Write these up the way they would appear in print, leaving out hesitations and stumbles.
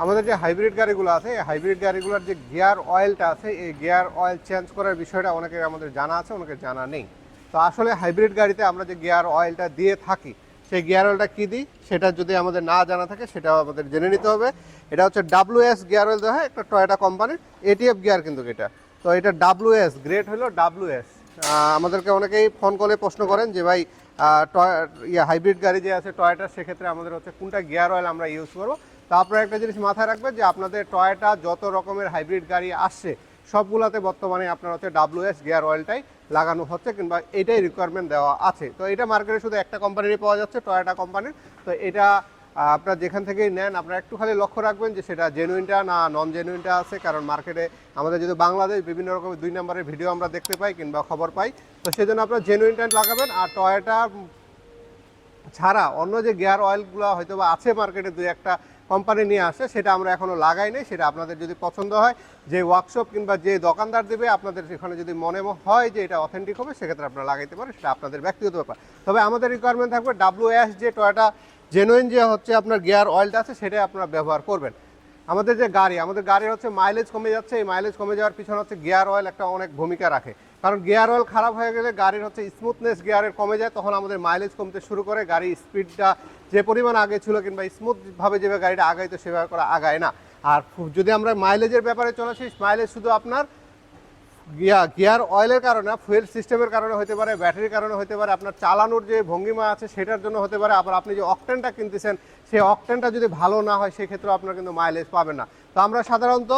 আমাদের যে হাইব্রিড গাড়িগুলো আছে, এই হাইব্রিড গাড়িগুলোর যে গিয়ার অয়েলটা আছে, এই গিয়ার অয়েল চেঞ্জ করার বিষয়টা অনেকের আমাদের জানা আছে, অনেকের জানা নেই। তো আসলে হাইব্রিড গাড়িতে আমরা যে গিয়ার অয়েলটা দিয়ে থাকি, সেই গিয়ার অয়েলটা কী দিই সেটা যদি আমাদের না জানা থাকে সেটাও আমাদের জেনে নিতে হবে। এটা হচ্ছে WS গিয়ার অয়েল দেওয়া হয়, একটা টয়োটা কোম্পানির ATF গিয়ার কিন্তু এটা। তো এটা WS গ্রেড হলো WS। আমাদেরকে অনেকেই ফোন করে প্রশ্ন করেন যে ভাই হাইব্রিড গাড়ি যে আছে টয়োটা, সেক্ষেত্রে আমাদের হচ্ছে কোনটা গিয়ার অয়েল আমরা ইউজ করবো। তো আপনারা একটা জিনিস মাথায় রাখবেন যে আপনাদের টয়োটা যত রকমের হাইব্রিড গাড়ি আসছে সবগুলোতে বর্তমানে আপনার হচ্ছে WS গিয়ার অয়েলটাই লাগানো হচ্ছে, কিংবা এটাই রিকোয়ারমেন্ট দেওয়া আছে। তো এটা মার্কেটে শুধু একটা কোম্পানিরই পাওয়া যাচ্ছে, টয়োটা কোম্পানির। তো এটা আপনারা যেখান থেকেই নেন আপনারা একটু খালি লক্ষ্য রাখবেন যে সেটা জেনুইনটা না নন জেনুইনটা আছে। কারণ মার্কেটে আমাদের যদি বাংলাদেশ বিভিন্ন রকমের 2 নম্বরের ভিডিও আমরা দেখতে পাই কিংবা খবর পাই, তো সেই জন্য আপনারা জেনুইনটা লাগাবেন। আর টয়োটা ছাড়া অন্য যে গিয়ার অয়েলগুলো হয়তো বা আছে মার্কেটে 2-1টা কোম্পানি নিয়ে আসে, সেটা আমরা এখনও লাগাই নাই। সেটা আপনাদের যদি পছন্দ হয়, যে ওয়ার্কশপ কিংবা যে দোকানদার দেবে আপনাদের সেখানে যদি মনে হয় যে এটা অথেন্টিক হবে, সেক্ষেত্রে আপনারা লাগাইতে পারেন, সেটা আপনাদের ব্যক্তিগত ব্যাপার। তবে আমাদের রিকোয়ারমেন্ট থাকবে WS যে টয়োটা জেনুইন যে হচ্ছে আপনার গিয়ার অয়েলটা আছে সেটাই আপনারা ব্যবহার করবেন। আমাদের গাড়ির হচ্ছে মাইলেজ কমে যাচ্ছে, এই মাইলেজ কমে যাওয়ার পিছনে হচ্ছে গিয়ার অয়েল একটা অনেক ভূমিকা রাখে। কারণ গিয়ার অয়েল খারাপ হয়ে গেলে গাড়ির হচ্ছে স্মুথনেস গিয়ারের কমে যায়, তখন আমাদের মাইলেজ কমতে শুরু করে, গাড়ির স্পিডটা যে পরিমাণ আগে ছিল কিংবা স্মুথভাবে যেভাবে গাড়িটা আগাইতো সেভাবে করা আগায় না। আর যদি আমরা মাইলেজের ব্যাপারে চলে আসি, মাইলেজ শুধু আপনার গিয়ার অয়েলের কারণে, ফুয়েল সিস্টেমের কারণে হতে পারে, ব্যাটারির কারণে হতে পারে, আপনার চালানোর যে ভঙ্গিমা আছে সেটার জন্য হতে পারে। আবার আপনি যে অকটেনটা কিনতেছেন সেই অকটেনটা যদি ভালো না হয় সেক্ষেত্রে আপনার কিন্তু মাইলেজ পাবেন না। তো আমরা সাধারণত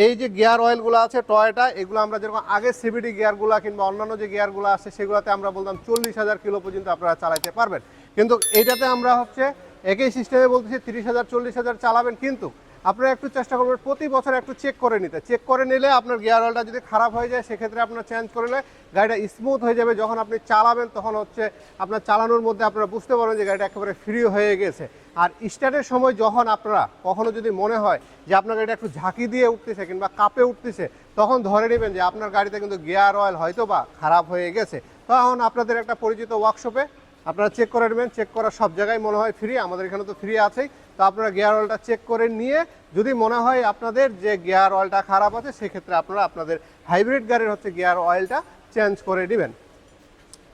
এই যে গিয়ার অয়েলগুলো আছে টয়োটা, এগুলো আমরা যেরকম আগে CVT গিয়ারগুলো কিংবা অন্যান্য যে গিয়ারগুলো আছে সেগুলোতে আমরা বলতাম 40,000 কিলো পর্যন্ত আপনারা চালাতে পারবেন। কিন্তু এইটাতে আমরা হচ্ছে একই সিস্টেমে বলতেছি 30,000 40,000 চালাবেন। কিন্তু আপনারা একটু চেষ্টা করবেন প্রতি বছর একটু চেক করে নিতে। চেক করে নিলে আপনার গিয়ার অয়েলটা যদি খারাপ হয়ে যায় সেক্ষেত্রে আপনার চেঞ্জ করলে গাড়িটা স্মুথ হয়ে যাবে। যখন আপনি চালাবেন তখন হচ্ছে আপনার চালানোর মধ্যে আপনারা বুঝতে পারবেন যে গাড়িটা একেবারে ফ্রি হয়ে গেছে। আর স্টার্টের সময় যখন আপনারা কখনো যদি মনে হয় যে আপনার গাড়িটা একটু ঝাঁকি দিয়ে উঠতেছে কিংবা কাপে উঠতেছে, তখন ধরে নেবেন যে আপনার গাড়িতে কিন্তু গিয়ার অয়েল হয়তো বা খারাপ হয়ে গেছে। তখন আপনাদের একটা পরিচিত ওয়ার্কশপে আপনারা চেক করে নেবেন। চেক করা সব জায়গায় মনে হয় ফ্রি, আমাদের এখানে তো ফ্রি আছেই। তো আপনারা গিয়ার অয়েলটা চেক করে নিয়ে যদি মনে হয় আপনাদের যে গিয়ার অয়েলটা খারাপ আছে, সেক্ষেত্রে আপনারা আপনাদের হাইব্রিড গাড়ির হচ্ছে গিয়ার অয়েলটা চেঞ্জ করে নেবেন।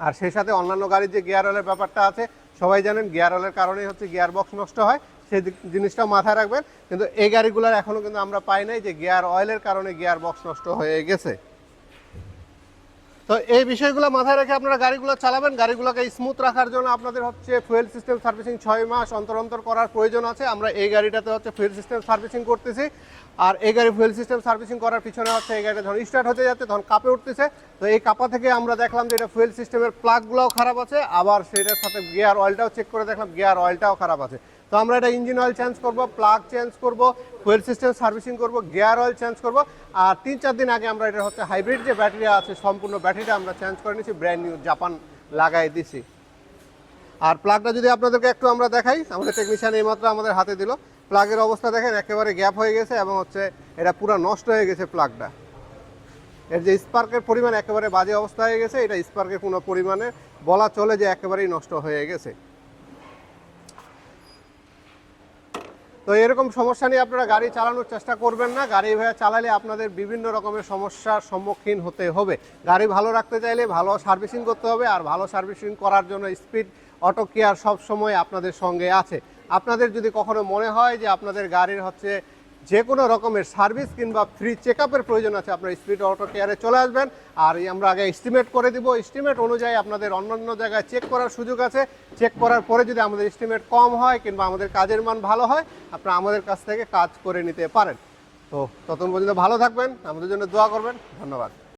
আর সেই সাথে অন্যান্য গাড়ির যে গিয়ার অয়েলের ব্যাপারটা আছে, সবাই জানেন গিয়ার অয়েলের কারণেই হচ্ছে গিয়ার বক্স নষ্ট হয়, সেই জিনিসটাও মাথায় রাখবেন। কিন্তু এই গাড়িগুলোর এখনও কিন্তু আমরা পাই নাই যে গিয়ার অয়েলের কারণে গিয়ার বক্স নষ্ট হয়ে গেছে। তো এই বিষয়গুলো মাথায় রেখে আপনারা গাড়িগুলো চালাবেন। গাড়িগুলোকে স্মুথ রাখার জন্য আপনাদের হচ্ছে ফুয়েল সিস্টেম সার্ভিসিং 6 মাস অন্তর অন্তর করার প্রয়োজন আছে। আমরা এই গাড়িটাতে হচ্ছে ফুয়েল সিস্টেম সার্ভিসিং করতেছি। আর এই গাড়ি ফুয়েল সিস্টেম সার্ভিসিং করার পিছনে হচ্ছে এই গাড়িটা যখন স্টার্ট হতে যাচ্ছে তখন কাঁপে উঠতেছে। তো এই কাঁপা থেকে আমরা দেখলাম যে এটা ফুয়েল সিস্টেমের প্লাগগুলোও খারাপ আছে, আবার সেটার সাথে গিয়ার অয়েলটাও চেক করে দেখলাম গিয়ার অয়েলটাও খারাপ আছে। তো আমরা এটা ইঞ্জিন অয়েল চেঞ্জ করব, প্লাগ চেঞ্জ করব, ফুয়েল সিস্টেম সার্ভিসিং করব, গিয়ার অয়েল চেঞ্জ করব। আর 3-4 দিন আগে আমরা এটা হচ্ছে হাইব্রিড যে ব্যাটারি আছে সম্পূর্ণ ব্যাটারিটা আমরা চেঞ্জ করে নিয়েছি, ব্র্যান্ড নিউ জাপান লাগাই দিছি। আর প্লাগটা যদি আপনাদেরকে একটু আমরা দেখাই, আমাদের টেকনিশিয়ান এইমাত্র আমাদের হাতে দিল। প্লাগের অবস্থা দেখেন একেবারে গ্যাপ হয়ে গেছে এবং হচ্ছে এটা পুরো নষ্ট হয়ে গেছে প্লাগটা। এর যে স্পার্কের পরিমাণ একেবারে বাজে অবস্থা হয়ে গেছে, এটা স্পার্কের কোনো পরিমাণে বলা চলে যে একেবারেই নষ্ট হয়ে গেছে। তো এরকম সমস্যা নিয়ে আপনারা গাড়ি চালানোর চেষ্টা করবেন না। গাড়ি এভাবে চালালে আপনাদের বিভিন্ন রকমের সমস্যার সম্মুখীন হতে হবে। গাড়ি ভালো রাখতে চাইলে ভালো সার্ভিসিং করতে হবে, আর ভালো সার্ভিসিং করার জন্য স্পিড অটো কেয়ার সবসময় আপনাদের সঙ্গে আছে। আপনাদের যদি কখনো মনে হয় যে আপনাদের গাড়ির হচ্ছে যে কোনো রকমের সার্ভিস কিংবা ফ্রি চেক আপের প্রয়োজন আছে, আপনার স্পিড অটো কেয়ারে চলে আসবেন। আর আমরা আগে এস্টিমেট করে দিব, এস্টিমেট অনুযায়ী আপনাদের অন্যান্য জায়গায় চেক করার সুযোগ আছে। চেক করার পরে যদি আমাদের এস্টিমেট কম হয় কিংবা আমাদের কাজের মান ভালো হয়, আপনারা আমাদের কাছ থেকে কাজ করে নিতে পারেন। তো ততক্ষণ পর্যন্ত ভালো থাকবেন, আমাদের জন্য দোয়া করবেন। ধন্যবাদ।